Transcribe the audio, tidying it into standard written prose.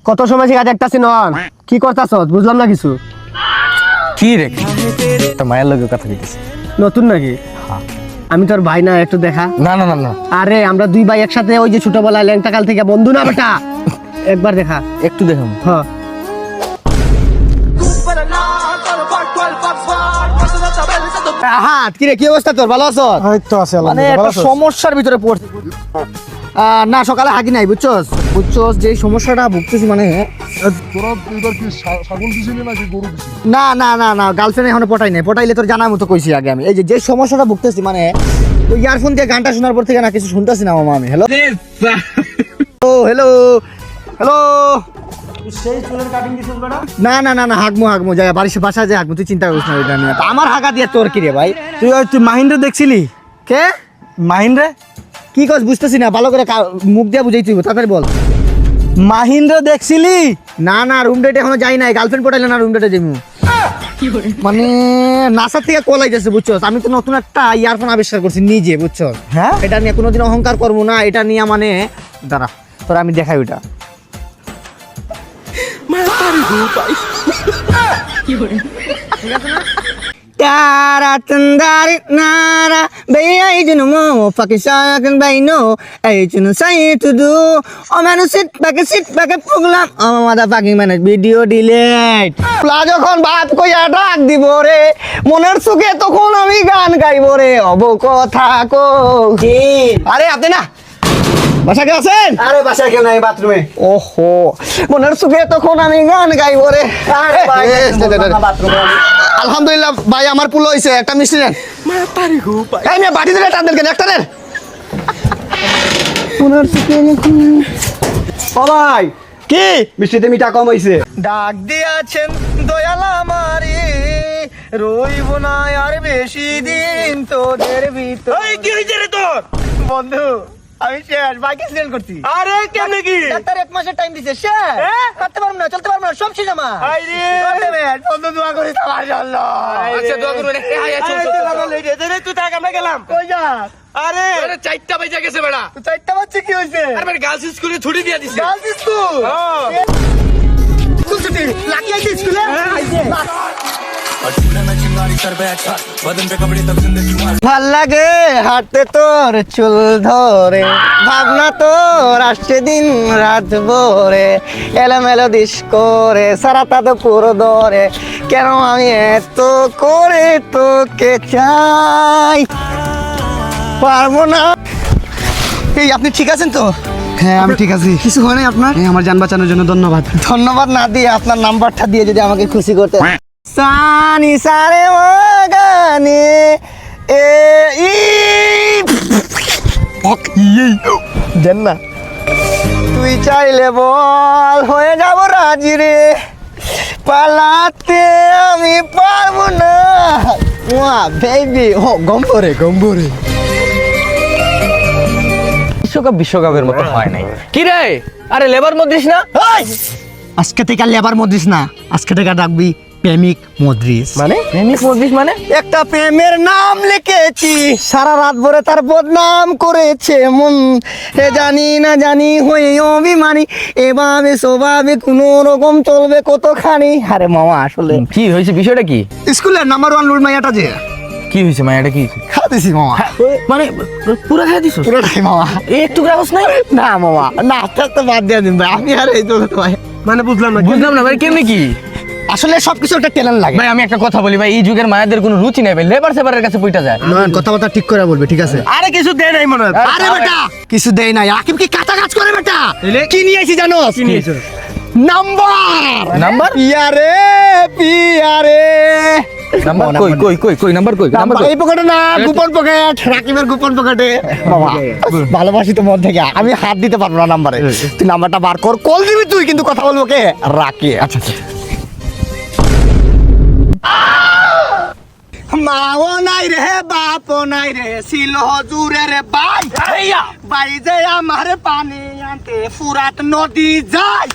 কত সময় শিখা দেখতাছি নন কি করতাছ বুঝলাম না কিছু। কি রে একটা মায়ের লগে কথা কইতেছি। নতুন নাকি? আমি তোর ভাই না, একটু দেখা। না না না না, আরে আমরা দুই ভাই একসাথে ওই যে ছোটবেলায় ল্যাংটা কাল থেকে বন্ধু না বেটা, একবার দেখা। একটু দেখাম। হ্যাঁ হাত কি রে, কি অবস্থা তোর? ভালো আছো? এই তো আছে মানে একটা সমস্যার ভিতরে পড়ছি। না সকালে হাগি নাই বুঝছস, যে সমস্যাটা ভুগতেছি মানে তোরা এবার কি ছাগল দিছিলি নাকি গরু দিছিলি? না না না না গার্লফ্রেন্ড এখনো পটাই নাই, পটাইলে তোর জানার মতো কইছি আগে। আমি এই যে সমস্যাটা ভুগতেছি মানে ওই ইয়ারফোন দিয়ে গানটা শোনার পর থেকে না কিছু শুনতেছি না মামা আমি। Hello hello hello. সেই চুলের কাটিং দিছিস বেটা? না না না না হাগমো যায় বাসায় যে হাগমো, তুই চিন্তা করিস না ওইটা নিয়ে। আমার হাগা দিয়ে তোর কি রে ভাই? তুই মাহিন্দ্রে দেখছিলি? কে মাহিন্দ্রে কি কস বুঝতেছি না, ভালো করে মুখ দিয়ে বুঝাই তুই তাড়াতাড়ি বল। মাহিন্দ্রে দেখছিলি? না না রুম ডেটে এখনো যাই নাই, গার্লফ্রেন্ড পটাইলে না রুম ডেটে যাবো। মানে নাসার থেকে কল আইতেছে বুঝছস। আমি তো নতুন একটা ইয়ারফোন আবিষ্কার করছি নিজে বুঝছস। হ্যাঁ এটা নিয়ে কোনোদিন অহংকার করবো না, এটা নিয়ে মানে দাঁড়া তোরা আমি দেখাই ওইটা। Tara tandari nara bay junu mo pakisakan bay no ay junu say to do oh man sit back program oh motherfucking man video delete palazzo খন বাপ কইয়া ডাক দিব রে মনের সুখে তখন আমি গান গাইব রে অব কথা কো। আরে আপনি না বাসা কে আছেন? আরে বাসা কেউ নাই, বাথরুমে। ওহো মনের সুখে তখন আমি গান গাইব রে। আলহামদুলিল্লাহ ভাই আমার পুলো হইছে, একটা মিষ্টি দেন। এই মেয়ে বাটি দিলে টান দেন কেন একটা দেন। মনের সুখে ও ভাই কি মিষ্টিতে মিঠা কম হইছে। ডাক দিয়াছেন দয়াল আমারে রইব না আর বেশি দিন তোদের ভিতর। এই কি হইছে রে তোর? বন্ধু আমি শেষ, বাইক অ্যাক্সিডেন্ট করছি। আরে কেন কি? ডাক্তার 1 মাসের টাইম দিছে, শেষ করতে পারবো না, চলতে পারবো না, সব শেষ আমার। আইরে বন্ধু দোয়া করিস আমার জন্য। আচ্ছা দোয়া করুন। এই আয় চল চল। তুই থাক আমরা গেলাম। কই যা? আরে আরে 4টা বাজে গেছে বেটা। 4টা বাজছে কি হইছে? আরে মানে গার্লস স্কুলে ছুটি দিয়ে দিছে। Girls school? হ্যাঁ স্কুল ছুটি লাকি আইছে স্কুলে? আইছে। ভাল লাগে হাঁটতে তোর চুল ধরে, ভাবনা তোর আসছে দিন রাত ভরে, এলোমেলো দিস করে সারাটা তো পুরো ধরে, কেন আমি এত করে তোকে চাই পারবো না। এই আপনি ঠিক আছেন তো? হ্যাঁ আমি ঠিক আছি। কিছু হয় নাই আপনার? আমার জান বাঁচানোর জন্য ধন্যবাদ। ধন্যবাদ না দিয়ে আপনার নাম্বারটা দিয়ে যদি আমাকে খুশি করতে। সানি সারে গানে এ ই দেন না। তুই চাইলে বল হয়ে যাব রাজি রে, পালাতে আমি পারবো না। ওয়া বেবি ও গম্বরে বিশ্বকাপের মতো হয় নাই। কি রে আরে লেবার মদ্রিস না? আজকে থেকে লেবার মদ্রিস না, আজকে থেকে ডাকবি প্রেমিক মদ্রিস। মানে প্রেমিক মদ্রিস মানে? একটা প্রেমের নাম লিখেছি, সারা রাত ভরে তার বদনাম করেছে মন, হে জানি না জানি হয়ে অভিমানী, এভাবে স্বভাবে কোনো রকম চলবে কতখানি। আরে মামা আসলে কি হয়েছে, বিষয়টা কি? স্কুলের নাম্বার 1 রুল মাইয়াটা যে কি হয়েছে মায়াটা কি? খা দিছি মামা। মানে পুরো খেয়ে দিছ? পুরোটাই মামা। একটু গ্রাহস নাই? না মামা না, আস্তে বাদ দিয়ে দিন ভাই, আমি আর এই তো ভাই মানে বুঝলাম না ভাই কেমনি কি? আসলে সবকিছু একটা ট্যালেন্ট লাগে ভাই আমি একটা কথা বলি ভাই, এই যুগের মায়াদের কোনো রুচি নাই ভাই, লেবার সেবারের কাছে পইটা যায়। নয়ন কথাবার্তা ঠিক করে বলবে, ঠিক আছে? আরে কিছু দেয় নাই মনে হয়। আরে বেটা কিছু দেই নাই, আকিব কি কাঁচা কাজ করে বেটা? কি নিয়ে আইছি জানো? কি নিয়েছো? নাম্বার পিয়ারে নাম্বার কই নাম্বার কই? নাম্বার এই পকেটে না, গোপন পকেট, রাকিবের গোপন পকেটে। বাবা ভালোবাসি তো মন থেকে, আমি হাত দিতে পারবো না নাম্বারে। তুই নাম্বারটা বার কর, কল দিবি তুই, কিন্তু কথা বলবো কে? রাকি। আচ্ছা মাও নাই রে বাপও নাই রে, ছিল হজুরের বাই বাই যে আমার পানি আনতে ফুরাত নদী যায়।